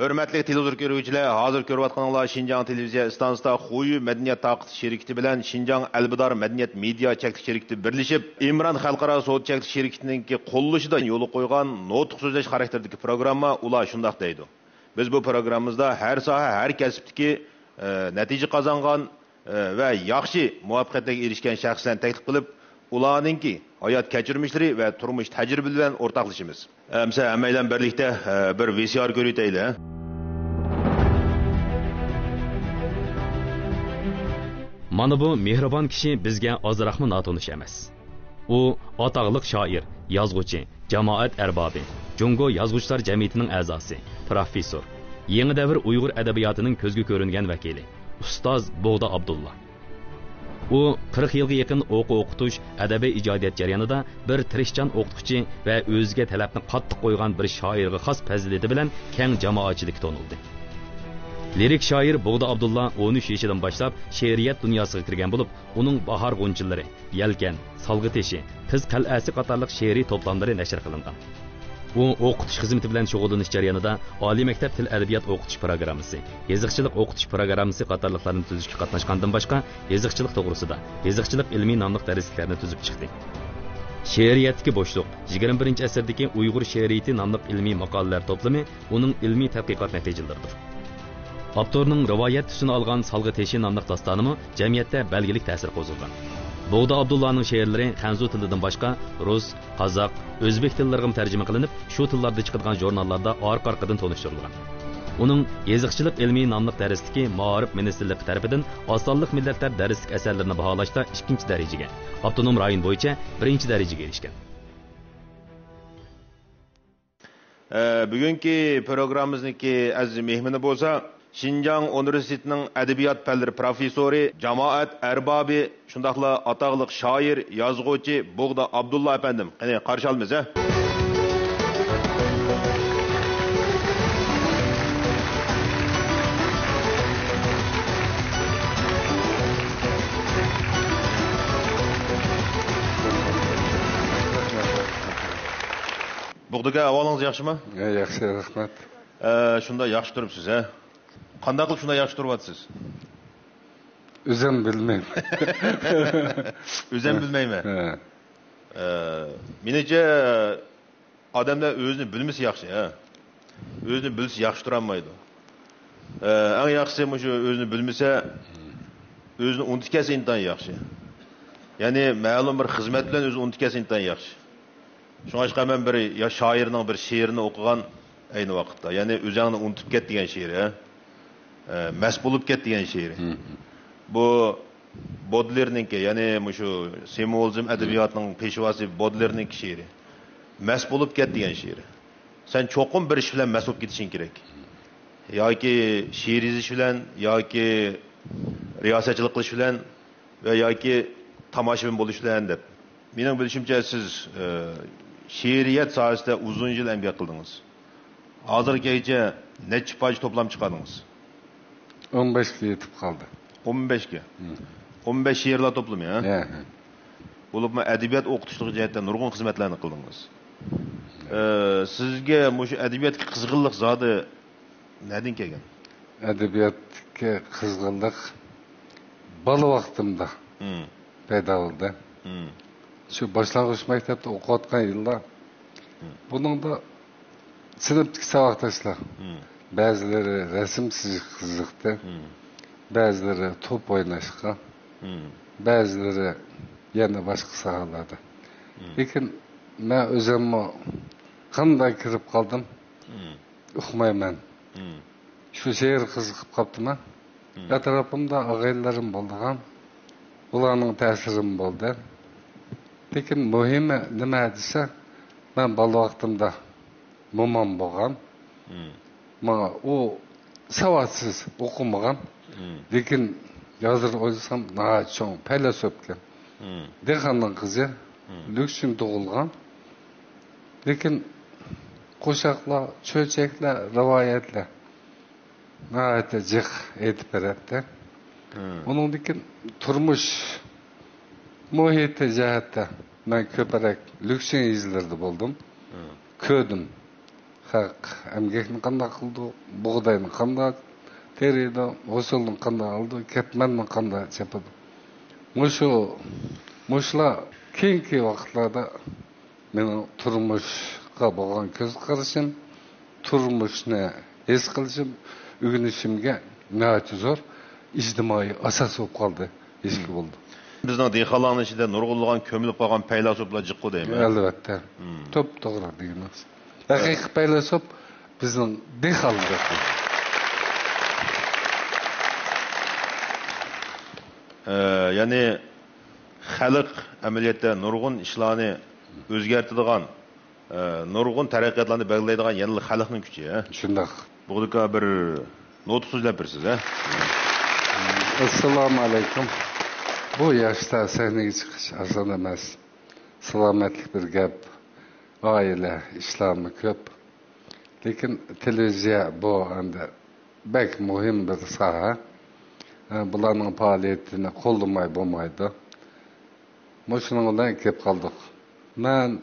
Hörmətli televizor görücülər, hazır görüyatqanlar Şinjan televiziya stansiyasida Xoyu Mədəniyyət Taqıt şirkəti bilan Şinjan Əlbidar Mədəniyyət Media çəklik şirkəti birləşib, İmran Xalqara Sot çəklik şirkətinin qo'llanishida yo'l qo'ygan nutq so'zlash xarakterdagi programma ular shundoq deydi. Biz bu programmamizda har soha, har kasbdagi natija qozongan va yaxshi muvaffaqiyatga erishgan shaxslarni taklif qilib, ularningki hayot kechirmishlari va turmush tajribalari bilan o'rtoqlashamiz. Hamsa hammaylar birlikda bir VCR ko'raylik. Mana bu mehribon kishi bizga ozroqmi notanish emas. U ataqliq shoir, yozuvchi, jamoat arbobi, Jungo yozuvchilar jamiyatining a'zosi, professor, yangi davr Uyg'ur adabiyotining ko'zga ko'ringan vakili, ustoz Bog'da Abdulla. U 40 yilga yaqin o'qitish, adabiy ijodiyat jarayonida bir tirishchan o'qituvchi va o'ziga talabni qattiq qo'ygan bir shoirga xos fazilati bilan keng jamoatchilik tonildi. Lirik shoir Bog'da Abdulla 13 yoshidan boshlab she'riyat dunyosiga kirgan bo'lib, uning Bahor g'unchilari, Yelkan, Salg'i teshi, Qiz qal'asi qatorliq she'riy to'plamlari nashr qilingan. U o'qitish xizmati bilan shug'ullanish jarayonida oliy maktab til adabiyot o'qitish programmasi, yeziqchilik o'qitish programmasi qatorliqlarni tuzishga qatnashgandan boshqa, yeziqchilik to'g'risida, yeziqchilik ilmiy nomli darsliklarni tuzib chiqdi. She'riyatdagi bo'shliq 21-asrdagi Uyg'ur she'riyati nomli ilmiy maqolalar to'plami uning ilmiy tadqiqot natijalaridir. Avtorning rivoyat tusini olgan Salg'i teshi nomli dastonimi jamiyatda belgilik ta'sir qo'zg'agan. Bog'da Abdullaning she'rlari Xanzu tilidan boshqa rus, qozoq, o'zbek tillariga tarjima qilinib, shu tillarda chiqadigan jurnallarda orqa-orqadan tanishtirilgan. Uning yeziqchilik ilmiy nomli darsligi Ma'arif ministrligi tomonidan osonlik millatlar darslik asarlarini baholashda 2-darajaga, avtonom rayon bo'yicha 1-darajaga erishgan. Bugungi programmamizniki aziz mehmoni bo'lsa, Şinjan Universitetining adabiyot fanlari professori, jamoat arbobi, shundaqla ataqliq shoir, yozuvchi Bog'da Abdulla afandim. Qani qarshi olamiz, ha? Bog'daga ahvolingiz yaxshimi? Yaxshi, rahmat. Shunda yaxshi turibsiz, ha? Qanday qilib shunday yaxshi turibsiz? O'zim bilmayman. O'zim bilmayman. Menimcha odamlar o'zini bilmasa yaxshi, ha. O'zini bilsa yaxshi tura olmaydi. Eng yaxshisi shu o'zini bilmasa, o'zini unutgasa intan yaxshi. Ya'ni ma'lum bir xizmat bilan o'zini unutgasa intan yaxshi. Shunga men bir ya shoirning bir she'rini o'qigan ayni vaqtda, ya'ni o'zingni unutib ket degan she'ri, ha. Mas bo'lib ket degan she'ri. Bu Bodlerninki, ya'ni shu simvolizm adabiyotining peshvosi Bodlerning she'ri. Mas bo'lib ket degan she'ri. Sen cho'qim bir ish bilan mas bo'lib ketishing kerak. Yoki she'r yozish bilan, yoki riyosatchilik qilish bilan va yoki tomoshabin bo'lish bilan deb. Mening bilishimcha siz she'riyat sohasida uzun yil emgak qildingiz. Hozirgacha necha poj to'plam chiqardingiz? 15 ga yetib qoldi. 15 ga. 15 she'rlar to'plami, ha? Bo'lib, adabiyot o'qitishlik jihatdan nurg'un xizmatlarni qildingiz. Sizga shu adabiyotga qizg'inlik zodi nereden kelgan? Adabiyotga qizg'inlik bola vaqtimda paydo bo'ldi. Shu boshlang'ich maktabda o'qiyotgan yillar. Buningda sinfdagi saboqdoshlar ba'zilari rasm chizish qiziqdi, ba'zilari to'p o'ynashga, ba'zilari yana boshqa sohalarda. Lekin men o'zim qanday kirib qoldim? Uqmayman. Shu she'r qiziqib qolibdimi? Atrofimda og'aylarim bo'lgan, ularning ta'sirim bo'ldi. Lekin muhimi nima desa, men bola vaqtimda momam bo'lgan. Mana u savodsiz o'qimagan. Lekin hozir o'ylasam, cho'ng faylosofga. Dehqonning qizi, Lyukshin tug'ilgan. Lekin qo'shiqlar, cho'chaklar, rivoyatlar nihoyatda jiq aytib beradi. Uningdagi turmush muhiti jihatda men ko'proq Lyukshin izlarida bo'ldim. Ko'rdim. хақ әмгекін қандай қылды, бұғдайын қандай тереді, осылын қандай алды, кетменнің қандай чапады. Мұшыла кейінгі уақытларда менің тұрмышқа болған көз қарышым, тұрмышны ес қылышым, үгінішімге нәті зор, иждимai асас болып қалды, ескі болды. Біздің дейхаланың ішінде нұрғылыған көміліп қалған пәйласоплар жыққы деймі? Әлбәтте. Топ тоғыра дегеніміз. Әқиқи пәйласоп біздің дейхалында. Яғни халық әмелiyatda nurg'un ishlarni o'zgartiradigan, nurg'un taraqqiyotlarni belgilaydigan yana xalqning kuchi. Shundoq. Buga bir nutq so'zlab bersiz, ha? Assalomu alaykum. Bu yoshda sahnaga chiqish oson emas. Salomatlik bir gap, oila, ishlarmi ko'p. Lekin televiziya bu endi bek muhim bir soha. Bularning faoliyatini qo'llamay bo'lmaydi. Мұшының олай кеп қалдық. Мен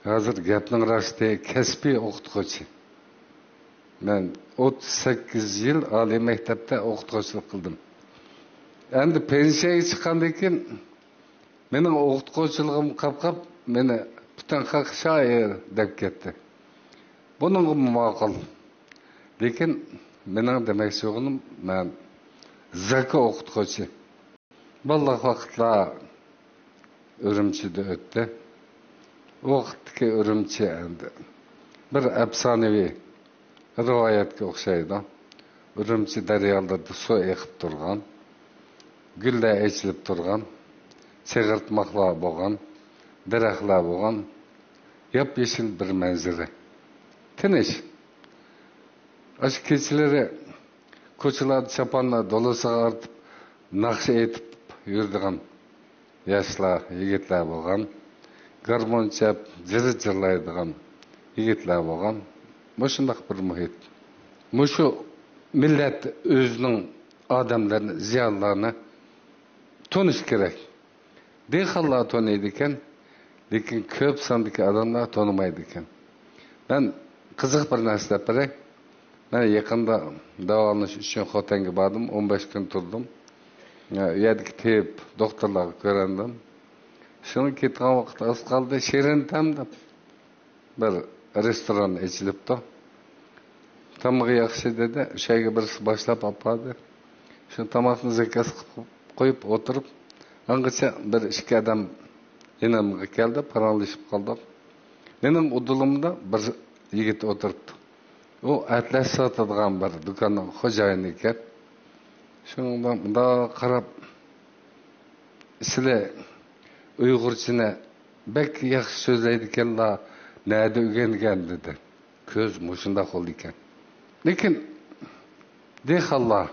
қазір гәпнің рашты кәсіпи оқытқышы. Мен 38 жыл али мектепте оқытқышылық қылдым. Әнді пенсияға шыққанда екен, менің оқытқышылығым қап-қап, мені бүтін хақ шайыр деп кетті. Бұның мақыл. Лекен менің демек соғыным, мен зәкі оқытқышы. Vallahi vaqtlar Ürümçi'de öttü. O vaxtki Ürümçi endi bir efsanevi rivayetke oxşaydı. Ürümçi daryalarda su eqib turgan, güller echilib turgan, çığırtmaqlar bolgan, daraxtlar bolgan, yap-yeşil bir manzara. Tinish. Aş keçileri ko'chalarda chapanlar dolusaga artib, naqsh etib yurdigan yoshlar, yigitlar bo'lgan, garmon chap, jir-jirlaydigan yigitlar bo'lgan. Mushundaq bir muhit. Mushu millat o'zining odamlarini, ziyonlarni tonish kerak. Dehqonlar taniydi ekan, lekin ko'p sondagi odamlar tanimaydi ekan. Men qiziq bir narsa deb beray. Men yaqinda davolanish uchun Xotanga bordim, 15 kun turdim. Yedik tep doktorlarga ko'randim. Shuni ketgan vaqt az qoldi, Shirin tam deb bir restoran ochilibdi. Tamog'i yaxshi dedi, o'shaga birisi boshlab oladi. Shu tomoqni zakaz qilib qo'yib o'tirib, angacha bir ikki odam enamga keldi, paranglashib qoldik. Mening udulimda bir yigit o'tiribdi. U atlas sotadigan bir do'konning xo'jayini ekan. Şundan da qarab, sizlar Uyg'urchani bek yaxshi so'zlaydi ekanlar, nada o'rgangan dedi. Ko'z mushunda qoldi ekan. Lekin dehqonlar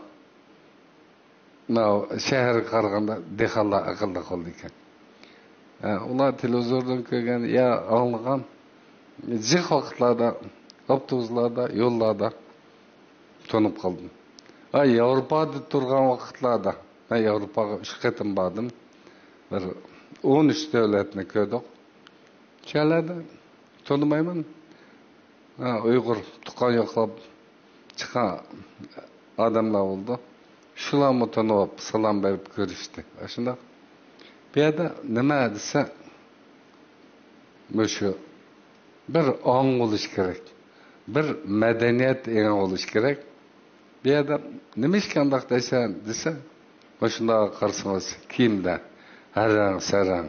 shaharga qaraganda dehqonlar aqlda qoldi ekan. Ular televizordan ko'rgan, ya anglagan, jiq vaqtlarda, avtobuslarda, yo'llarda tonib qoldim. Yevropada turgan vaqtlarda, men Yevropaga 3 qatim bordim. Bir 13 davlatni ko'rdik. Chalada tonimayman. Uyg'ur tuqqan yo'qlab chiqqan odamlar bo'ldi. Shularni tanib, salom berib ko'rishdi. Shunda bu yerda nima desa, mushu bir ong bo'lish kerak. Bir madaniyat eng bo'lish kerak. Bir adam nima qandaq desa, boshunda qarsangiz kiyimda harang sarang,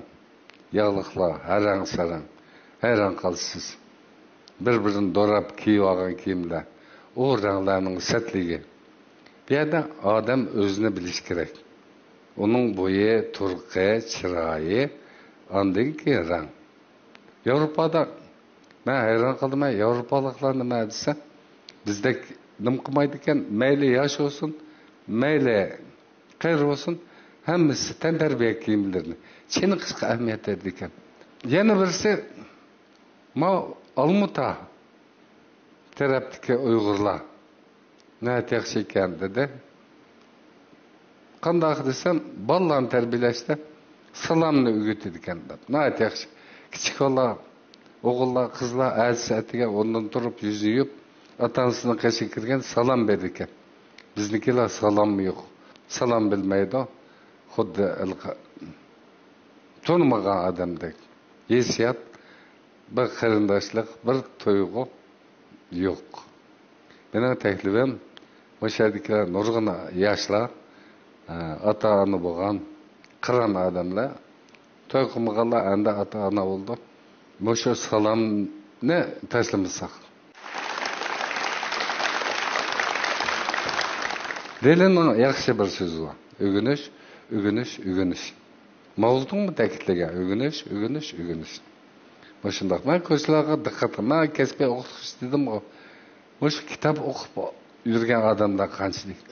yog'liqlar harang sarang, hayron qalsiz. Bir-birini dorab kiyib olgan kiyimlar, o ranglarning satligi. Bu yerda odam o'zini bilish kerak. Uning bo'yi, turqi, chiroyi, ondan keyin rang. Yevropada men hayron qoldim, yevropaliklar nima desa, bizdek nim qilmaydi ekan, mayli yosh olsun, mayli qir olsun, hammasi tantarbiya kiyimlarini chiniqishga ahamiyat berdi ekan. Yana birisi Olmuta tarafdagi Uyg'urlar nima yaxshi ekan dedi. Qanday desam, bolalarni tarbiyalashda salomni o'rgatadi ekan deb. Nima yaxshi. Kichik bola o'g'illar qizlar atatiga o'rnidan turib yuz yuvib ota-onasining qashiga kirgan salom berdi ekan. Biznikilar salom yo'q, salom bilmaydi. Xuddi tanımagan adamdek. Hissiyat, bir qarindoshlik, bir tuyg'u yo'q. Mening taklifim, o'sha nurg'un yoshlar, ota-ona bo'lgan, qiron odamlar, to'y qilmaganlar endi ota-ona bo'ldi. O'sha salomni tashlamasak. Leninning yaxshi bir so'zi bor. O'g'inish. Mavzuning ta'kidlagan o'g'inish. Shundoq men ko'zlarga diqqat qilmay kasbiy o'qitish dedim. O'sha kitob o'qib yurgan odamlar qanchalik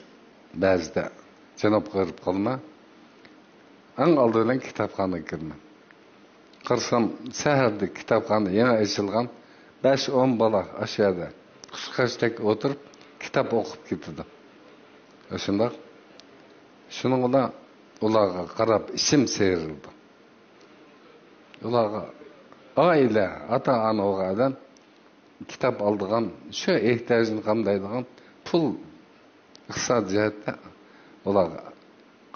ba'zida janob qilib qolma. Eng oldin kitobxonaga kirman. Qarsam saharda kitobxona yana ochilgan 5-10 bola aşağıda qushqashdek o'tirib kitob o'qib ketdi. Shundoq shuning bilan ularga qarab ichim serildi. Ularga oila, ota-ona o'g'adan kitob oldigan, shu ehtiyojini qamdaydigan pul iqtisod jihatda ularga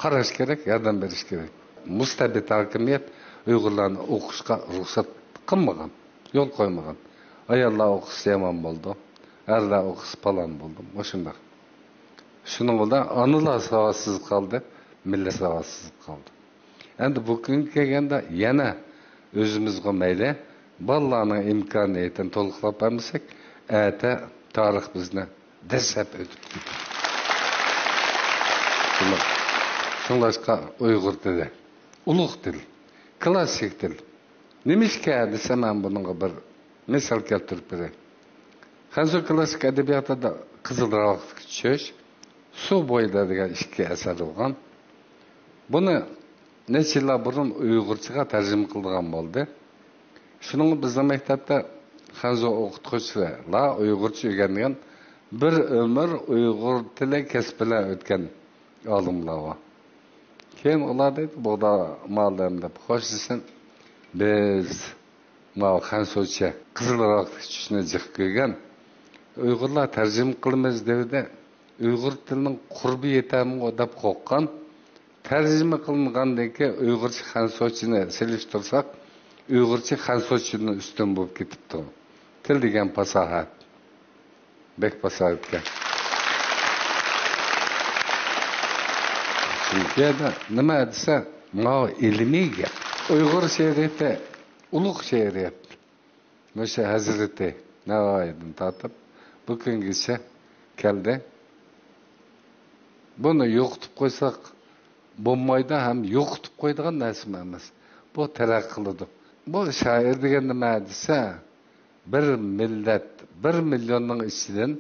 qarash kerak, yordam berish kerak. Mustabid hokimiyat Uyg'urlarni o'qishga ruxsat qilmagan, yo'l qo'ymagan. Ayollar o'qisa yomon bo'ldi, erlar o'qisa palon bo'ldi. Shunday. Shuning bilan onalar savobsiz qoldi, millat savobsiz qoldi. Endi bu kunga kelganda yana o'zimizga mayli bolalarning imkoniyatini to'liqlab bermasak, ata tarix bizni dasab o'tib ketadi. Shunlashqa Uyg'ur tili, ulug' til, klassik til. Nimishga desam men bunga bir misol keltirib beray. Hanzo klassik adabiyotida Qizilroqqa tushish, Suv bo'yida degan ikki asar bo'lgan. Buni necha yil burun Uyg'urchaga tarjima qilgan bo'ldi. Shuning bizning maktabda Hanzo o'qituvchilar Uyg'urcha o'rgangan, bir umr Uyg'ur tili kasb bilan o'tgan olimlar bor. Keyin ular deydi, "Bo'da ma'lum deb xo'shsin, biz Hanzocha Qizilroqqa tushishni jiq ko'rgan Uyg'urlar tarjima qilamiz dedi. Uyg'ur tilining qurbi yetammi deb qo'rqqan. Tarjima qilingandan keyin Uyg'urcha Hanzochini selishtirsak, Uyg'urcha Hanzochini ustun bo'lib ketibdi. Til degan fasohat. Bek fasohatga. Chunki nima desa, ma ilmiy gap. Uyg'ur she'riyati ulug' she'riyat. O'sha Hazrati Navoiydan tortib bu kungacha keldi. Buni yo'qitib qo'ysak bo'lmaydi, ham yo'qitib qo'yadigan narsa emas. Bu taraqqiy qiladi. Bu shoir degan nima desa, bir millat, 1 millionning ichidan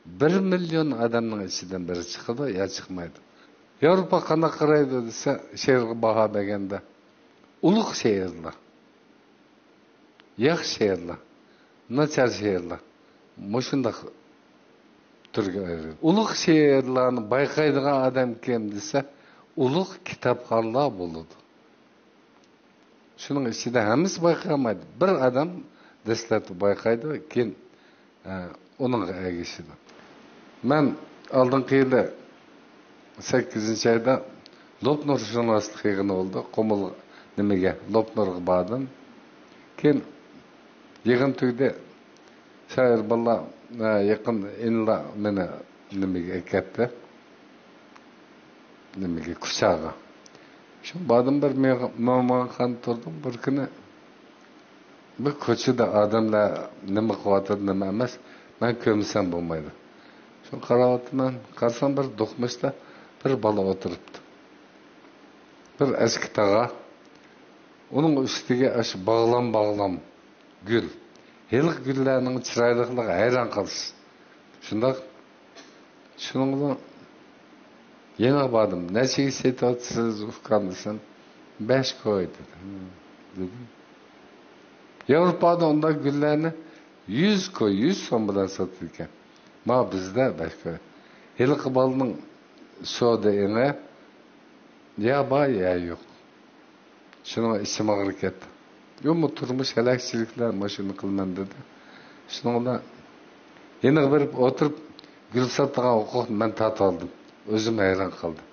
1 million odamning ichidan biri chiqadi, yo chiqmaydi. Yevropa qanaqa qaraydi desa, she'rga baho berganda ulug' she'rlar, yaxshi she'rlar, nachar she'rlar, mushundaq turga ayiradi. Ulug' she'rlarni bayqaydigan odam kim desa, ulug' kitobxonlar bo'ladi. Shuning ichida hammasi bayqamaydi. Bir odam dastlabki bayqaydi, keyin uning egishidi. Men oldingi yili 8-oyda Lopnur jurnalistik yig'ini bo'ldi. Qumul nimaga Lopnurga bordim. Keyin yig'in tugdi. Shoir bola yaqin inla meni nimaga ketdi. Nimaga kuchaga. Shu bordim, bir mehmonxona turdim. Bir kuni bir ko'chada odamlar nima qilyapti, nima emas, men ko'msam bo'lmaydi. Shu qarayapman, qarsam bir do'qmishda bir bola o'tiribdi. Bir eski tog'a. Uning ustiga ash bog'lam gul. Heliq gullarning chiroyliligiga hayron qolsiz. Shundoq shuningdan yana bordim. Nechiga setyapsiz ufqam desam, 5 koy dedim. Yevropada unday gullarni 100 koy, 100 so'm bilan sotar ekan. Ma bizda 5 koy. Heliq balning so'da ene ya yo'q. Shuni ishim og'ir ketdi. Yo'q, turmush halakchiliklar mashina qilman dedi. Shuningda yana berib o'tirib gul sotgan huquqni men tatib oldim. O'zim hayron qoldim.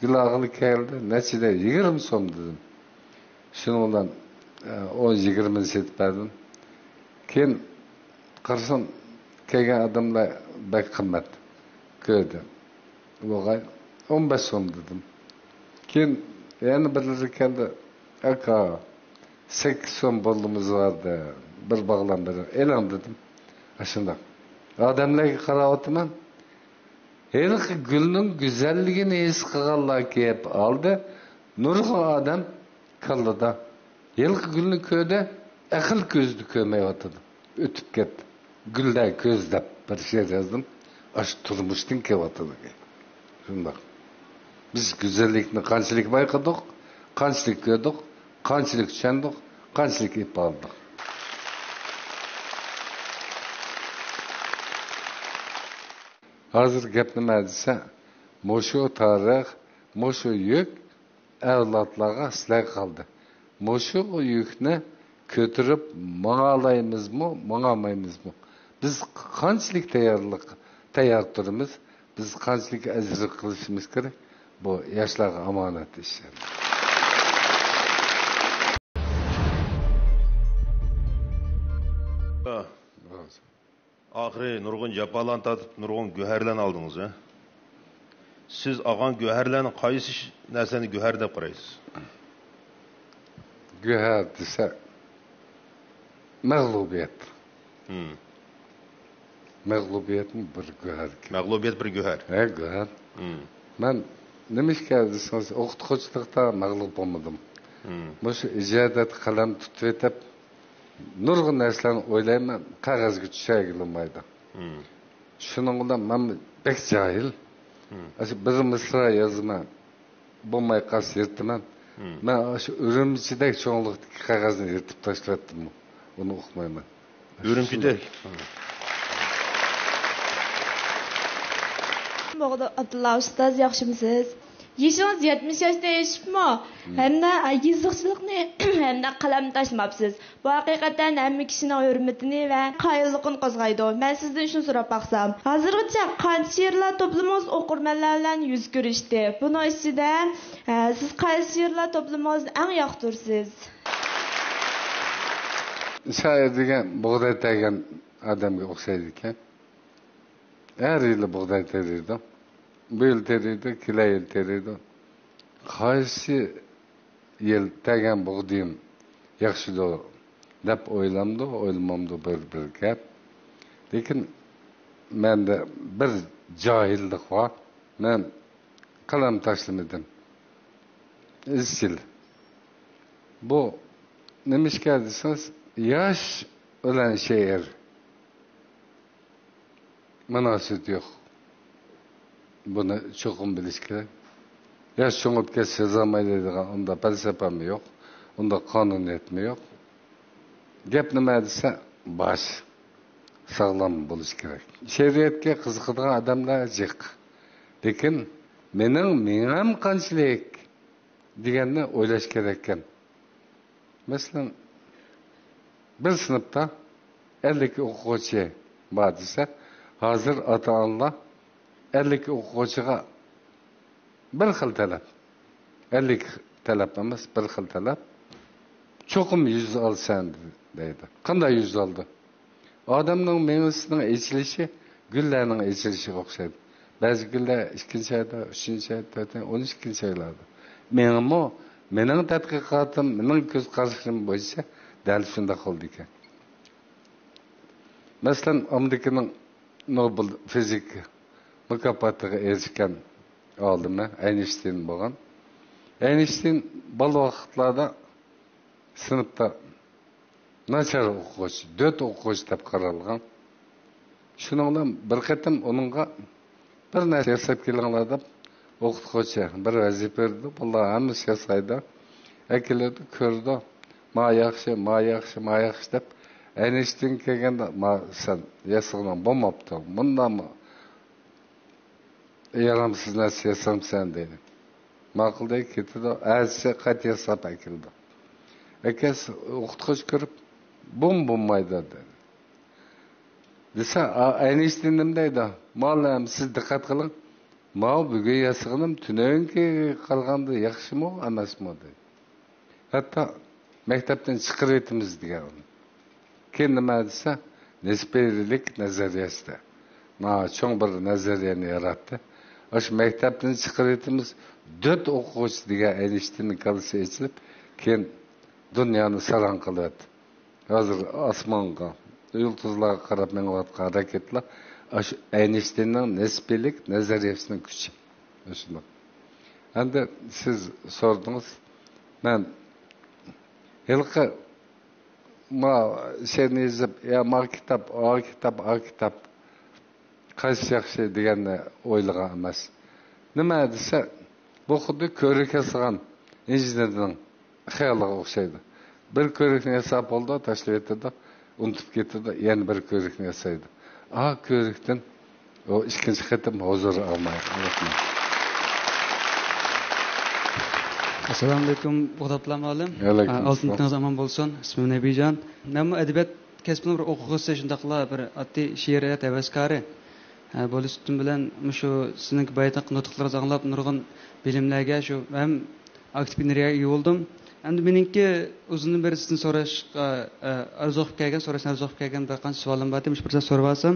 Gul ag'ili keldi, nechida 20 so'm dedim. Shuning bilan 10-20 setib berdim. Keyin qarasam kelgan odamlar bak qimmat ko'rdi. Bo'g'ay 15 so'm dedim. Keyin yana birlari keldi. Aka 8 so'm bo'limiz vardı. Bir bağlan bir elan dedim. Aşında. Adamlarga qarab o'tman. Herqi gulning go'zalligini his qilganlar kelib oldi. Nurg'un odam kallada. Herqi gulni ko'rdi, aql ko'zni ko'rmay o'tdi. O'tib ketdi. Gulda ko'zlab bir şey yazdım. Aş turmushdan kelyapti. Shunday. Biz go'zallikni qanchalik bayqadik, qanchalik ko'rdik, qanchalik tushundik, qanchalik ip oldik. Hazır gap nima desa, mushu tarix, mushu yük avlodlarga sizlar qoldi. Mushu yükni ko'tarib mang'alaymizmi, mang'amaymizmi? Biz qanchalik tayyor turimiz, biz qanchalik ajr qilishimiz kerak? Bu yoshlarga omonat ish. Ahiri nurg'un japalarni tatib, nurg'un go'harlarni oldingiz, ha? Siz olgan go'harlarni qaysi narsani go'har deb qaraysiz? Go'har desa mag'lubiyat. Mag'lubiyatning bir go'har. Mag'lubiyat bir go'har. Ha, go'har. Men nima ishga desangiz, o'qituvchilikda mag'lub bo'lmadim. Shu ijodat qalam tutib etib nurg'un narsalarni o'ylayman, qog'ozga tushagilmaydi. Shuning bilan men bek jahil. Bir misra yozman. Bo'lmay qolsa yirtaman. Men shu Urumchidagi cho'nglikdagi qog'ozni yirtib tashlatdim. Uni o'qimayman. Urumchida. Bo'g'da Abdulla ustoz, yaxshimisiz? Yeshingiz 70 yoshda yetishibmi? Hamda yezqichilikni hamda qalam tashmabsiz. Bu haqiqatan hamma kishining hurmatini va qoyilligini qo'zg'aydi. Men sizdan shuni so'rab baqsam, hozirgacha qancha she'rlar to'plamingiz o'qirmanlar bilan yuz ko'rishdi. Buning ichida siz qaysi she'rlar to'plamingizni eng yoqtirsiz? Shoir degan bug'doy tergan odamga o'xshaydi ekan. Her yıl bug'doy teriydi. Bu yıl teriydi, kila yıl teriydi. Qaysi yıl tergan bug'doyim yaxshidir deb o'ylamdi, o'ylamamdi bir gap. Lekin menda bir johillik bor. Men qalam tashlamadim. Izchil. Bu nima ishga desangiz, yosh bilan she'r munosabat yo'q. Buni cho'qim bilish kerak. Yosh cho'ngib ketsa yozamaydi degan unda falsafam yo'q. Unda qonuniyatmi yo'q. Gap nima desa, bosh sog'lom bo'lish kerak. She'riyatga qiziqadigan odamlar jiq. Lekin mingam qanchalik deganni o'ylash kerak ekan. Masalan, bir sinfda 50 o'quvchi bor desa, hozir ota-onalar 50 o'quvchiga bir xil talab. 50 talab emas, bir xil talab. Cho'qim 100 olsan deydi. Qanday 100 oldi? Odamning mevasining echilishi gullarning echilishiga o'xshaydi. Ba'zi gullar 2-chi oyda, 3-chi oyda, 12-chi oylarda. Mening tadqiqotim, mening ko'z qarashim bo'yicha dal shunda qoldi ekan. Masalan, Amerikaning Nobel fizik mukofotiga erishgan olimi Einstein bo'lgan. Einstein bola vaqtlarda sinfda nachar o'quvchi, 4 o'quvchi deb qaralgan. Shuning bilan bir qatim uningga bir narsa yasab kelinglar deb o'qituvchi bir vazifa berdi. Bular hammasi yasaydi. Akiladi, ko'rdi. Ma yaxshi deb Einstein kelganda sen yasagan bo'lmabdi. Bundami yaramsiz narsa yasamsan dedi. Ma'qulday ketdi, azcha qat yasab akildi. Әкесі оқытқыш көріп, болмайды dedi. Desa, Einstein nima deydi? Ma'lum, siz diqqat qiling. Ma'u bugun yasag'anim tunanki qolganda yaxshimi, emasmi dedi. Hatto maktabdan chiqarib etamiz degan. Keyin nima desa, nisbiylik nazariyasida. Cho'ng bir nazariyani yaratdi. Osh maktabdan chiqarib etamiz, 4 o'quvchi degan Einsteinning kalisi ochilib, keyin dunyoni saran qiladi. Hozir osmonga, yulduzlarga qarab menayotgan harakatlar Einsteinning nisbiylik nazariyasining kuchi. Shunday. Endi siz sordingiz, men yilqi seni yazib, kitap qaysi yaxshi deganni o'ylagan emas. Nima desa, bu xuddi ko'rik yasagan injenerning xayoliga o'xshaydi. Bir ko'rikni yasab oldi, tashlab etdi, unutib ketdi, yana bir ko'rikni yasaydi. Ko'rikdan o ikkinchi qatim huzur olmaydi. Assalomu alaykum, Bo'g'doblam olim. Oltin kuniniz omon bo'lsin. Ismim Nabijon. Men adabiyot kasbining bir o'quvchisi, shundaqla bir oddiy she'riyat havaskori. Bo'listim bilan shu sizning baytaq nutqlaringizni anglab nurg'un bilimlarga shu ham aktiv energiyaga bo'ldim. Endi meningki o'zimdan beri sizdan so'rashga arzu qilib kelgan bir qancha savolim bor edi. Shu bir so'rab olsam,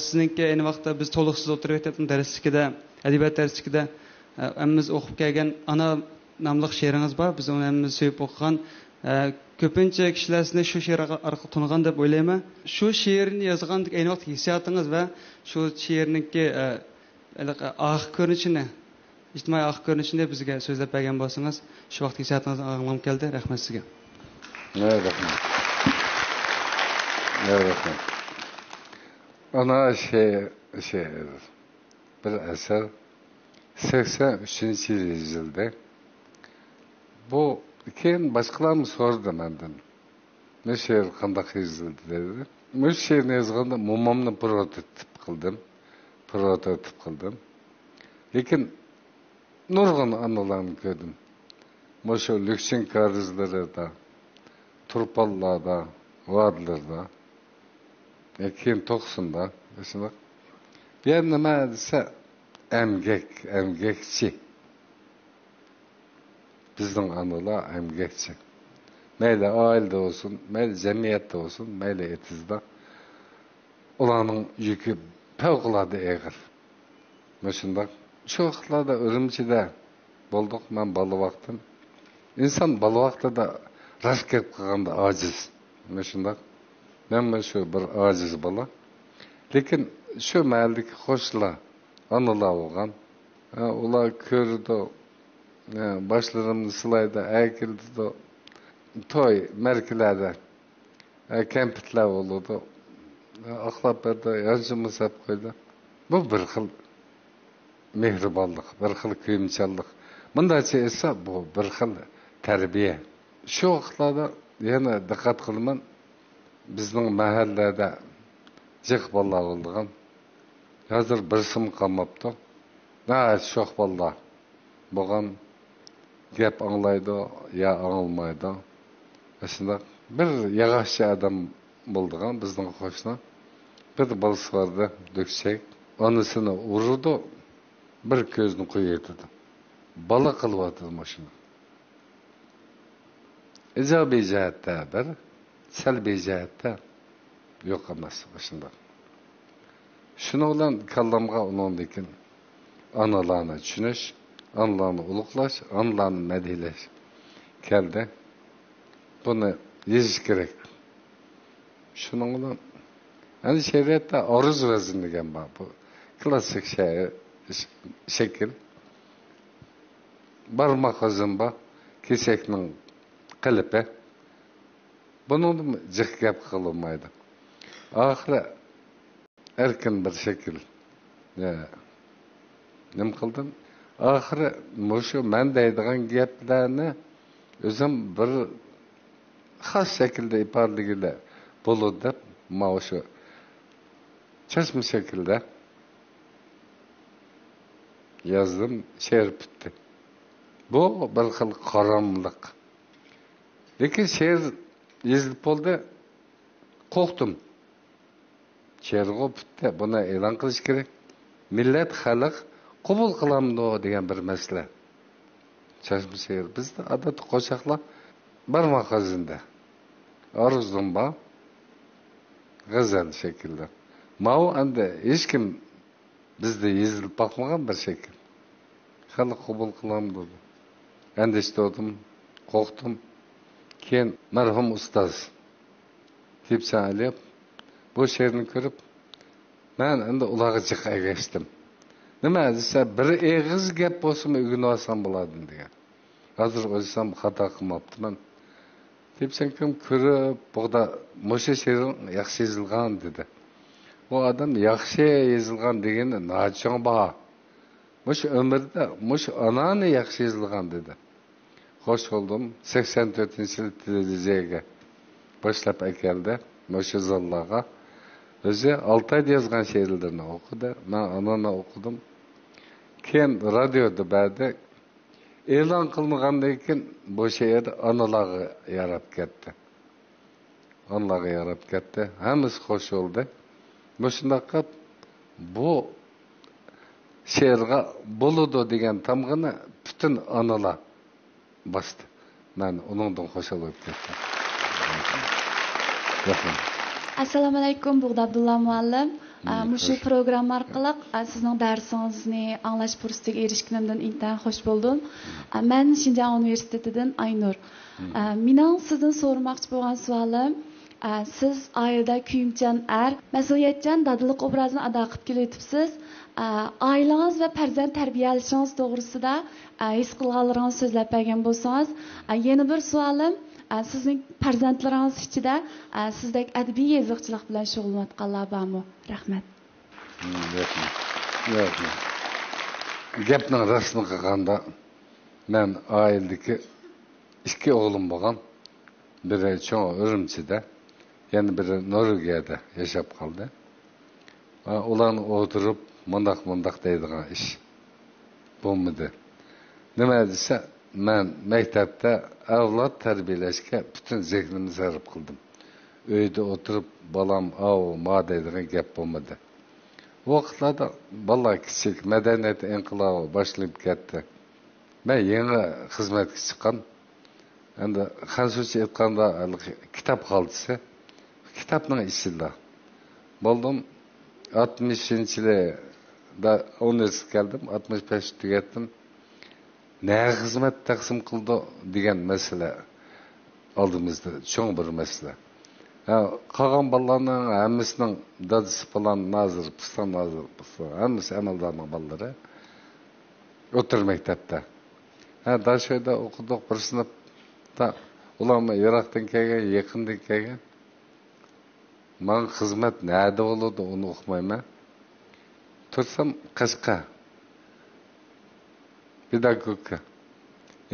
sizningki ayni vaqtda biz to'liqsiz o'tirib o'tayotgan darslikda, adabiyot darslikda hammamiz o'qib kelgan ana nomli she'ringiz bor. Biz uni hammamiz sevib o'qigan. Ko'pincha kishilar sizni shu she'r orqali tanigan deb o'ylayman. Shu she'rni yozgandek ayni vaqt hissiyotingiz va shu she'rningki oxir ko'rinishini, ijtimoiy oxir ko'rinishini bizga so'zlab bergan bo'lsangiz, shu vaqt hissiyotingizni anglam keldi. Rahmat sizga. Rahmat. Ana she'r bir asar 83 yılda. Bu keyin boshqalarni so'radi mendan. Ne she'r qanday yozildi dedi. Bu she'rni yozganda momamni prototip qildim. Lekin nurg'un anılarını ko'rdim. Şu Lüksin karizlarida, Turpallarda, Vadlarda, keyin To'qsinda, shunday. Bir nima desa, emgekçi. Bizden anılar emgekçi. Meyle ailede olsun, meyle cemiyette olsun, meyle etizde. Olanın yükü fevkalade eğir. Mesela şu vaxtlarda Ürümçi'de bulduk, ben balı vaktim. İnsan balı vakti da rast gelip kalganda aciz. Mesela ben şu bir aciz bala. Lekin şu meldeki hoşla anılar olgan. Olar kördü. Başlarımın sılayda əykildi de toy merkilerde kempitler olurdu. Aklap verdi, yancımız hep koydu. Bu bir xil mehribanlık, bir xil kıyımçallık. Bundaça ise bu bir xil terbiye. Şu vaxtlarda yana dikkat kılman bizning mahallede cık balla oldugan. Hazır bir sim kalmaptı. Çok balla. Boğan gap anglaydı ya anılmaydı. Aslında bir yağışçı adam bulduğun bizden hoşuna. Bir balısı vardı, döksek. Anısını vururdu, bir közünü koyuyordu. Balık kılıyordu maşını. İcabi cihette bir, selbi cihette yok emas başında. Şunu olan kallamga onun dikin analarını düşünüş, anılarını uluklaş, anılarını medhileş. Geldi. Bunu yazış gerek. Şunun olan, yani şeriatta aruz vezin degen var. Bu klasik şekil. Barmak azımba, keseknin kılıpı. Bunun cık gap kılınmaydı. Ahire erkin bir şekil. Nim kıldım? Ahire muşu men deydiğen gaplarni özüm bir xas şekilde ifadeligiyle bulur deb mauşu çeşme şekilde yazdım, şe'r bitti. Bu bir xil qaramliq. lekin she'r yezilib bo'ldi, qo'rqdim. She'rga bitta buni e'lon qilish kerak. Millat, xalq qabul qilamdi degan bir masala. Chashma she'r bizda odat qo'shiqlar barmoq izinda. Arzum bor. G'azal shaklda. Mau endi hech kim bizda yezilib boqmagan bir shakl. Xalq qabul qilamdi dedi. Endi eshitdim, qo'rqdim. Keyin marhum ustoz Tepsa Aliyab bu she'rni ko'rib, men endi ularga chiqaygasdim. Nima desa, bir eg'iz gap bo'lsa o'rganib olsam bo'ladi degan. Hozir o'zim xato qilmabman. Tepsa kim ko'rib, burada Moshe she'ri yaxshi yozilgan dedi. Bu odam yaxshi yozilgan degani nachon bor. Mush umrda mush anani yaxshi yozilgan dedi. Xo'sh bo'ldim. 84-yil televiziyaga boshlab keldi. Moshe Zollaga o'zi 6 oy yozgan she'rlarni o'qidi. Men anani o'qidim. Keyin radioda ba'da e'lon qilingandan keyin bu she'r analarga yarab ketdi. Analarga yarab ketdi. Hammasi xo'sh bo'ldi. Shundaqa bu she'rga bo'ladi degan tamg'ini butun analar bastı. Ben onundan hoşal olup kettim. Assalomu alaykum, Bug'da Abdulla muallim. Mushu program orqali sizning darsingizni anglash fursatiga erishganimdan intayin xush bo'ldim. Men Xinjiang universitetidan Aynur. Mening sizdan so'ramoqchi bo'lgan savolim, siz oilada kuyimchan mas'uliyatchan dadillik obrazini ado qilib kelyapsiz. Ailangiz va farzand tarbiyalashingiz to'g'risida his qilganlaringizni so'zlab bergan bo'lsangiz, yana bir savolim, sizning farzandlaringiz ichida sizdek adabiy yoziqchilik bilan shug'ullanayotganlar bormi? Rahmat. Gapning rostini qilganda, men oiladagi 2 o'g'lim bo'lgan. Biri cho'ng Urumchida, yana biri Norvegiyada yashab qoldi. Ularni o'tirib mundaq deydigan ish bo'lmadi. Nima desa, men maktabda avlod tarbiyalashga butun zehnimni sarf qildim. Uyda o'tirib balam ma deydigan gap bo'lmadi. Vaqtlarda balalar kichik madaniyat inqilobi boshlanib ketdi. Men yangi xizmatga chiqqan. Endi Xansuchi aytganda kitob qoldisi, kitobning ichida bo'ldim. 60-yilda universitetga keldim, 65 tugatdim. Ne xizmat taqsim qildi degan masala oldimizda cho'ng bir masala. Qolgan bolalarning hammasining dadasi falan nazir, piston nazir, hammasi amaldorning bolalari o'tir maktabda. Dashoyda o'qidik bir sinfda. Ularni yiroqdan kelgan, yaqindan kelgan. Men xizmat nada bo'ladi, uni o'qimayman. Tursam Qashqa pedagogika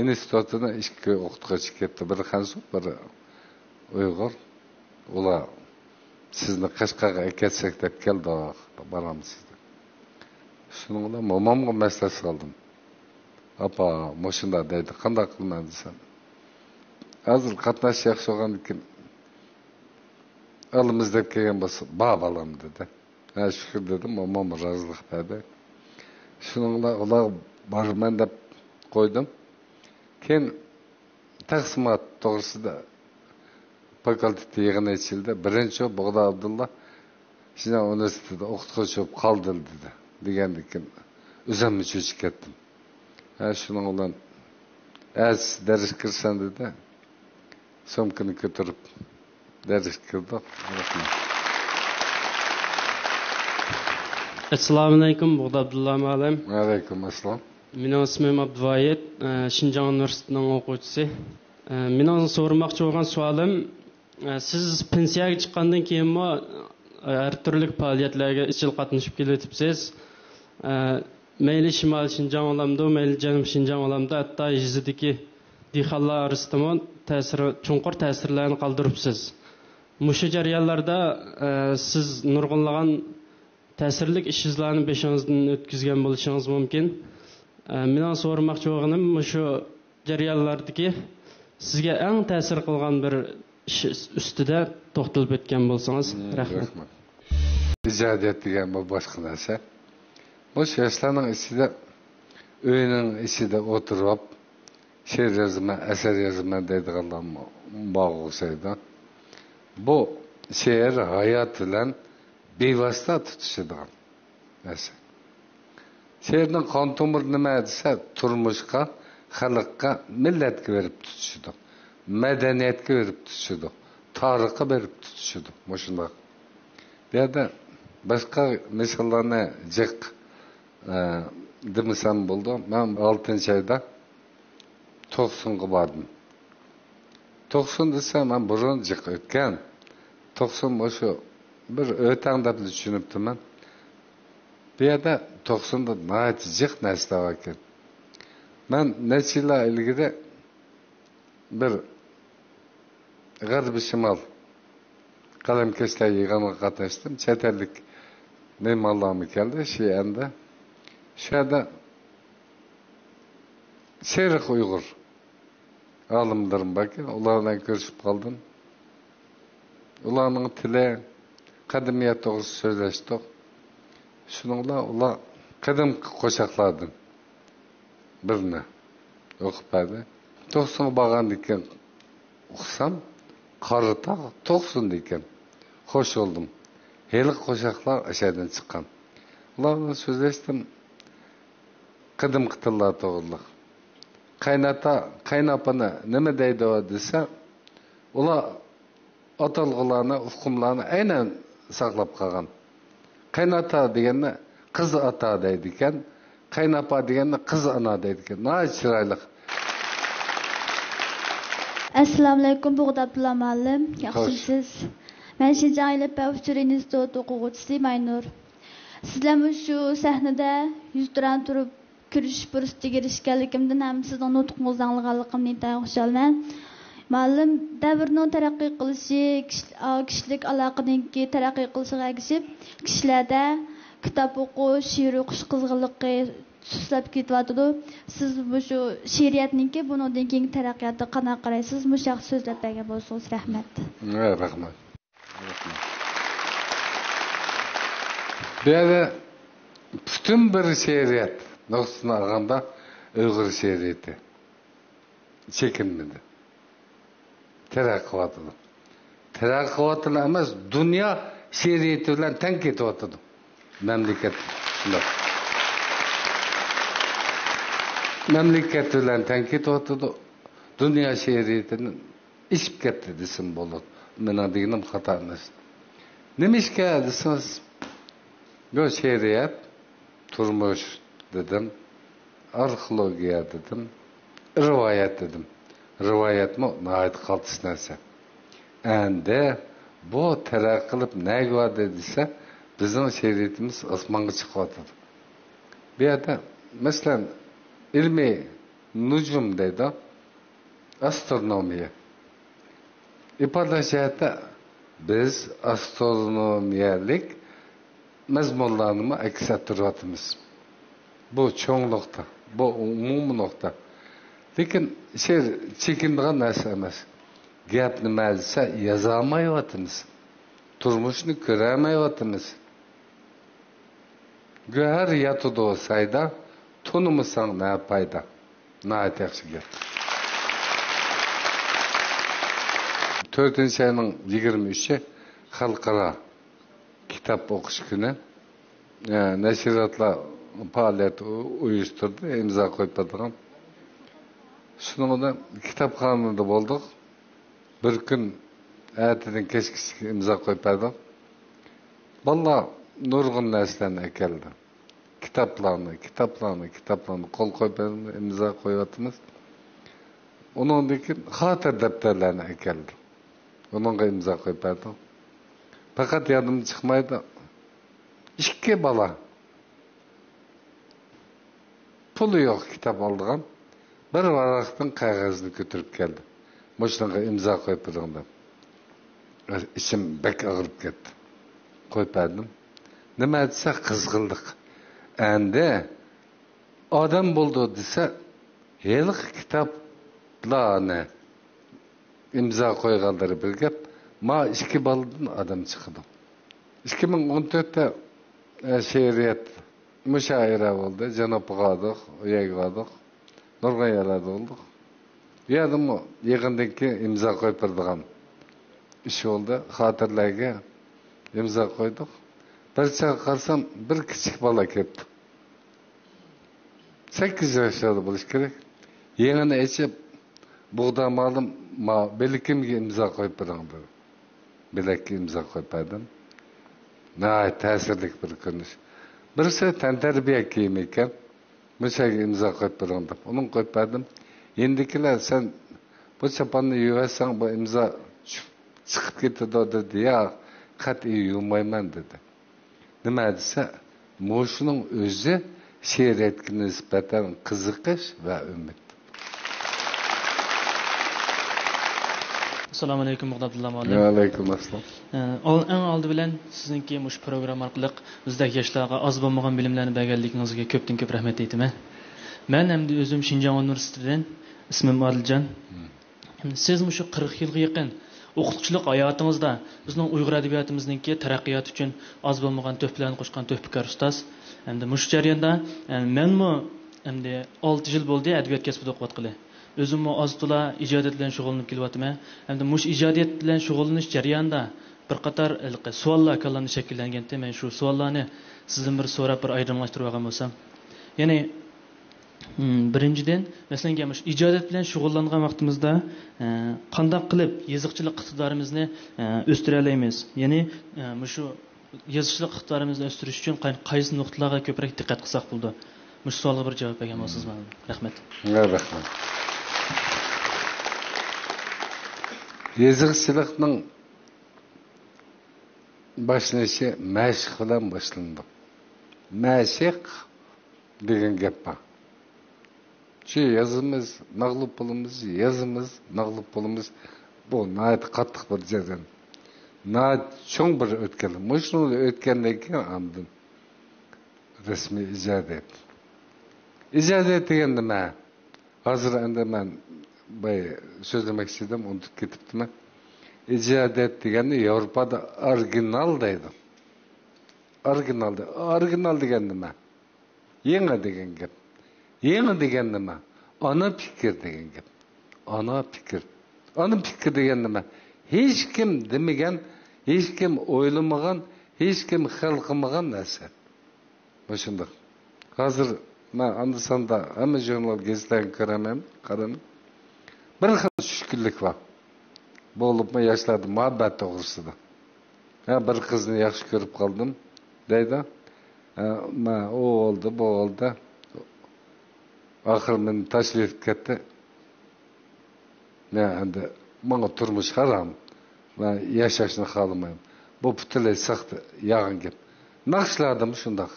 institutida 2 o'qituvchi ketdi. Biri Xansu, biri Uyg'ur. Ular sizni Qashqaga ketsak deb keldi, boramiz dedi. Shuni bilan momamga maslahat soldim. Apa, moshunda deydi, qanday qilman desam. Hozir qatnash yaxshi bo'lgandan keyin alimiz deb kelgan bo'lsa, babalam dedi. Shukr dedim, momam rozilik berdi. Shuni bilan ular borman deb qo'ydim. Keyin taqsimot to'g'risida fakultet yig'ini ichildi. Birinchi Bug'da Abdulla Xinjiang universitetida o'qituvchi bo'lib qoldi dedi. Degandan keyin o'zimni cho'chib ketdim. Shuning bilan dars kirsan dedi. Somkani ko'tarib dars kirdi. Assalomu alaykum, Bug'da Abdulla muallim. Va alaykum assalom. Mening ismim Abduvoyid, Xinjiang universitetining o'quvchisi. Mening so'ramoqchi bo'lgan savolim, siz pensiyaga chiqqandan keyinmi har turli faoliyatlarga izchil qatnashib kelyapsiz. Mayli Shimol Xinjiang olamda, mayli Janub Xinjiang olamda, hatto yezidagi dehqonlar orasida chunqur ta'sirlarni qoldiribsiz. Mushu jarayonlarda siz nurg'unlagan ta'sirlik ishingizlarni beshingizdan o'tkazgan bo'lishingiz mumkin. Mening so'ramoqchi bo'lganim shu jarayonlardagi sizga eng ta'sir qilgan bir ish ustida to'xtalib o'tgan bo'lsangiz, rahmat. İcadiyet degan bu boshqa narsa. Bu yoshlarning ichida uyning ichida o'tirib she'r yozaman, asar yozaman deydiganlar bor o'xshaydi. Bu she'r hayot bilan bevosita tutishadigan narsa. She'rning qon tomiri nima desa, turmushga, xalqqa, millatga berib tutishadi. Madaniyatga berib tutishadi. Tarixga berib tutishadi. Shunday. Bu yerda boshqa misollarni jiq demasam bo'ldi. Men 6-oyda 90ga bordim. 90 desam, men burun jiq o'tgan. 90 o'sha bir o'tang deb tushunibdiman. Bu yerda 90da nəhayət jiq narsa var ekan. Men necha yillar ilgari bir G'arbiy Shimol qalamkashlar yig'iniga qatnashdim. Chet ellik mehmonlarmi keldi shu yerda. Shu yerda Sherik Uyg'ur olimlarim bor ekan, ular bilan ko'rishib qoldim. Ularning tili, qadimiyat to'g'risida so'zlashdik. Shuningla ular qadimgi qo'shiqlardan birini o'qib berdi. 90 borgan ekan o'qisam, Qaratog' 90 ekan. Xo'sh oldum. Heli qo'shiqlar aşağıdan chiqqan. Ular bilan so'zlashdim. Qadimgi tillar to'g'rida. Qaynapani nima deydi desa, ular atalg'ularni, hukmlarni aynan saqlab qolgan. Qaynata deganda qiz ata deydi ekan, qaynapa deganda qiz ana deydi ekan. Nəhayət chiroyli. Assalomu alaykum Bug'dabdulla muallim. Yaxshimisiz? Men Şinjan Ilmiy Uçur instituti o'quvchisi Maynur. Sizlar shu sahnada yuz turan turib ko'rish fursatiga erishganligimdan ham sizning nutqingizni anglaganligimdan intayin xursandman. Muallim davrning taraqqiy qilishi, kishilik aloqaninki taraqqiy qilishiga ergashib, kishilarda kitob o'qish, she'r o'qish qizg'inligi suslab ketyapti. Siz bu shu she'riyatninki bundan keyingi taraqqiyotga qanday qaraysiz? Bu shaxs so'zlab bergan bo'lsangiz rahmat. Rahmat. Böyle bütün bir şehriyet noktasına alganda Uyghur şehriyeti çekinmedi. Terakkivatıdı. Terakkivatılı emas, dünya şehriyeti bilen tenk etivatıdı. Memleket. Memleket bilen tenk etivatıdı. Dünya şehriyetinin işip ketti desin bolu. Mena deginim hata emas. Nemişke desiniz? Bu şehriyet, turmuş dedim, arkeologiya dedim, rivayet dedim. Rivayet mi? Nəhayət qaltış narsa. Endi bu terakki qilib nega var dediyse, bizim şehriyetimiz osmonga chiqyapti. Bu yerda, masalan, ilmiy nujum deydi, astronomiya. İpadaş jihatda biz astronomiyalik mazmunlarını aks ettiryapmiz. Bu cho'nglikda, bu umumiy nuqta. Lekin she'r chekinadigan narsa emas. Gap nima desa, yozolmayapmiz. Turmushni ko'rolmayapmiz. Go'ar yotidi sayda, tunimasang na payda. Nəhayət yaxshi gap. 4-cü ayının 23'i Xalqaro kitap okuş günü. Neşriatlar faaliyet uyuşturdu, imza koymadıgan. Şunun da kitapxonada bulduk. Bir gün erteden kechki imza koymadık. Vallahi nurg'un narsalarni keldi. Kitaplarni qo'l qo'yib imza qo'yapmiz. Ondan keyin xotir daftarlarni keldi. Onunla imza koymadım. Fakat yardım çıkmaydı. 2 bala. Pulu yok kitap aldığım. Bir varaktan kağızını götürüp geldi. Boşluğa imza koymadığımda. İçim bek ağırıp gitti. Koymadım. Ne dese kızgınlık. Endi adam buldu dese, helik kitaplarını imzo qo'yganlari bir gap. Ma 2 baladan adam chiqdi. 2014'te şehriyet müşahire oldu. Cenab-ı Qadık, Uyaygadık. Nurgan yerlerde olduk. Yadım o yığındaki imza koypırdıgan iş oldu. Hatırlarga imza koyduk. Bir çağa qarsam bir küçük bala ketdi. 8 yaşında buluş gerek. Yengini içip buğda malım ma belkimge imza koypırdım. Belki imza koypadım. Ne tesirlik bir konuş. Birisi tanterbiye kiyimiken Müsa'ya imza koypırdım. Onun koypadım. Yendikiler sen bu çapanını yuvarsan bu imza çıkıp gitti dedi ya kat'i yumayman dedi. Nima desa, Moşunun özü şiir etkine nispeten kızıkış ve ümit. Assalamu alaikum Abdullah muallim. Wa alaikum assalam. Eng oldi bilan sizningki mush program orqali bizdagi yoshlarga oz bo'lmagan bilimlarni berganligingizga ko'pdan ko'p rahmat aytaman. Men hamda o'zim Xinjiang universitetidan ismim Adiljon. Siz mushu 40 yilga yaqin o'qituvchilik hayotingizda bizning Uyg'ur adabiyotimizningki taraqqiyot uchun oz bo'lmagan to'plarni qo'shgan to'pkor ustoz. Hamda mush jarayonda menmi hamda 6 yil bo'ldi adabiyot kasbida o'qiyotgani. Özümü az to'la ijodiyat bilan shug'ullanib kelyapman. Hamda mush ijodiyat bilan shug'ullanish jarayonida bir qator savollar kallamda shakllanganda men shu savollarni sizdan bir so'rab bir ayrimlashtirib olgan bo'lsam. Ya'ni birinchidan masalan mush ijodiyat bilan shug'ullangan vaqtimizda qanday qilib yoziqchilik iqtidorimizni o'stira olamiz? Ya'ni shu yoziqchilik iqtidorimizni o'stirish uchun qaysi nuqtalarga ko'proq diqqat qilsak bo'ldi? Mush savolga bir javob bergan bo'lsizmi? Rahmat. Rahmat. Yazıqçılıqның başlanışı məşq bilan başlandı. Məşq degan gap bor. Şu yazımız, mağlup bulumuz, yazımız, mağlup bulumuz bu nayet qattiq bir jarayon. Nayet çoğ bir ötken. Muşunu ötkendan keyin amdın resmi ijodiyat. Ijodiyat degan nima? Hozir endi men so'zlamak istedim, unutib ketibdiman. İcadiyat degani Yevropada original deydi. Original degan nima? Yangi degan gap. Yangi degan nima? Ana fikr degan gap. Ana fikr degan nima? Hech kim demagan, hech kim o'ylamagan, hech kim hal qilmagan narsa. Bu shunday. Hozir men Andisonda hamma jurnal gazetlarni qaraman. Bir xil tushkunlik bor. Bo'libmi yoshlarda muhabbat to'g'risida. Bir qizni yaxshi ko'rib qoldim deydi. Men u oldi, bu oldi. Oxir meni tashlab ketdi. Men endi menga turmush harom. Men yashashni xohlamayman. Bu butunlay saxta, yolg'on gap. Naqshladim shundoq.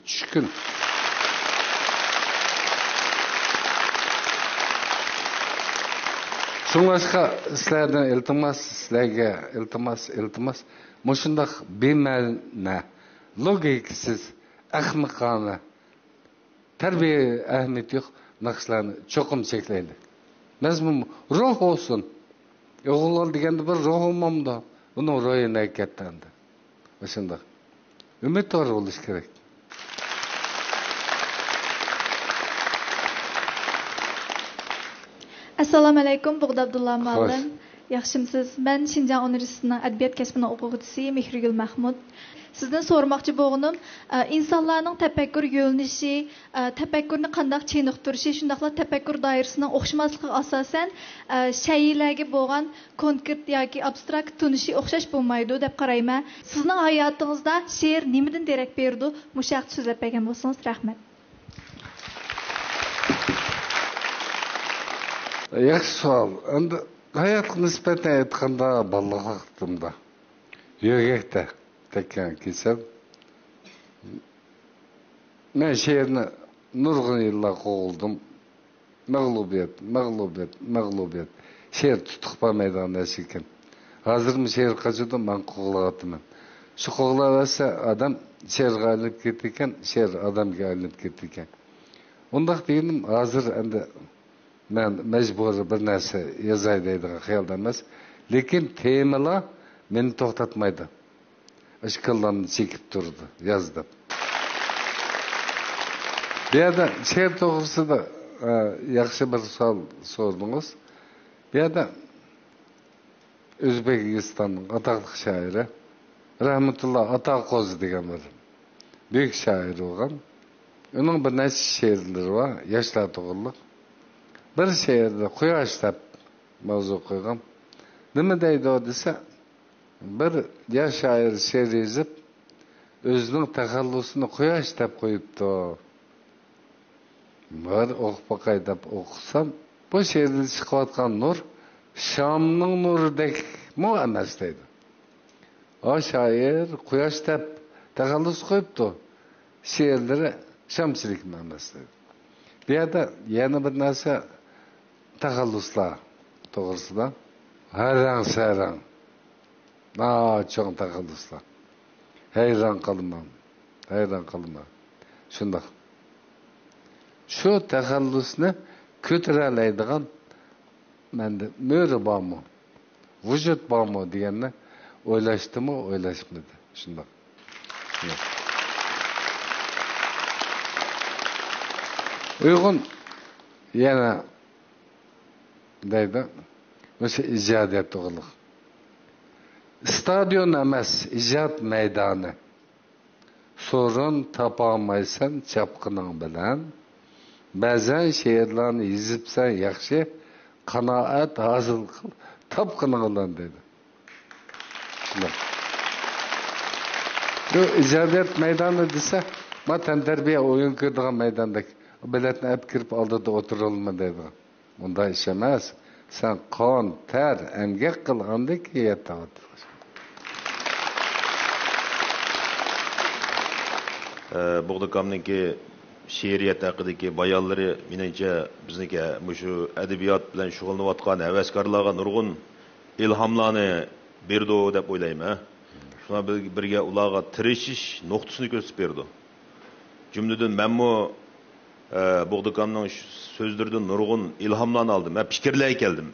Tushkun. Şunlaşka sizlerden iltimas. Muşundaq bema'ni, logikasiz, ahmiqona, tarbiya ahamiyati yo'q naqshlarni cho'qim cheklaydi. Mazmun ruh olsun. O'g'illar deganda bir ruh olmamda, uni ro'yini aytganda. Shundaq. Umidvor bo'lish kerak. Assalomu alaykum, Bug'da Abdullah muallim. Yaxshimisiz? Men Xinjiang universitetining adabiyot kasbining o'quvchisi Mehrigul Mahmud. Sizdan so'ramoqchi bo'lganim, insonlarning tafakkur yo'linishi, tafakkurni qanday cheniqtirishi, shundaqla tafakkur doirasining o'xshamasligiga asosan shaylarga bo'lgan konkret yoki abstrakt tunishi o'xshash bo'lmaydi deb qarayman. Sizning hayotingizda she'r nimadan darak berdi? Mushaq so'zlab bergan bo'lsangiz, rahmat. Yaxshi savol. Endi hayotga nisbatan aytganda bolalar vaqtimda yo'g'akda tekkan kesam. Men she'rni nurg'un yillar qo'g'ildim. Mag'lubiyat. She'r tutuq bo'lmaydigan narsa ekan. Hozirmi she'r qachonda men qo'g'ilyapman. Shu qo'g'ilasa odam she'rga aylanib ketgan, she'r odamga aylanib ketgan. Undaq deganim hozir endi men mecburi bir narsa yazay deydigan xayolda emas. Lekin temalar meni to'xtatmaydi. Ishqillarni chekib turdi, yazdi. Bu yerda she'r to'g'risida yaxshi bir savol so'radingiz. Bu yerda O'zbekistonning atoqli shoiri Rahmatulloh Ataqo'zi degan bir büyük şair bo'lgan. Uning bir necha she'rlari bor, yoshlar to'g'riliq. Bir she'rda quyosh deb mavzu qo'ygan. Nima deydi o desa, bir yosh shoir she'r yozib, o'zining taxallusini quyosh deb qo'yibdi. Bir o'qib boqay deb o'qisam, bu she'rda chiqayotgan nur Şamning nuridek mu emas deydi. O shoir quyosh deb taxallus qo'yibdi. She'rlari shamchilik emas deydi. Bu yerda yana bir narsa taxalluslar to'g'risida hayron sayron. Cho'ng taxalluslar. Hayron qolman. Shundoq. Shu taxallusni ko'taralaydigan menda mo'ri bormi? Vujud bormi deganni o'ylashdimi, o'ylashmadi. Shundoq. Uyg'un yana deydi, o'sha ijodiyat to'g'riliq. Stadion emas, ijod maydoni. Sorun topolmaysan chapqining bilan. Ba'zan she'rlarni yozibsan yaxshi, qanoat hosil qil, topqining bilan dedi. Bu ijodiyat maydoni desa, vatan tarbiya o'yin ko'radigan maydondagi biletni olib kirib oldida o'tirolma dedi. Bunday ish emas. Sen qon, ter, emgak qilgandek yetadi. Bo'g'diqamningki she'riyat haqidagi bayonlari menimcha bizniki shu adabiyot bilan shug'ullanayotgan havaskorlarga nurg'un ilhomlarni berdi deb o'ylayman. Shuna birga ularga tirishish nuqtasini ko'rsatib berdi. Jumladan menmo Bo'g'diqamning so'zlaridan nurg'un ilhomlarni oldim. Men fikrlarga keldim.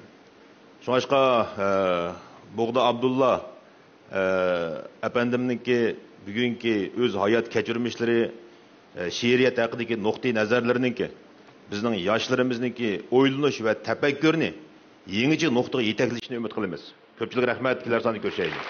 Shunga Bo'g'di Abdulla apandimningki bugungi o'z hayot kechirmishlari she'riyat haqidagi nuqtai nazarlarininki bizning yoshlarimizningki o'ylanish va tafakkurni yangicha nuqtaga yetaklashini umid qilamiz. Ko'pchilik rahmat, kelar soni ko'rishaylik.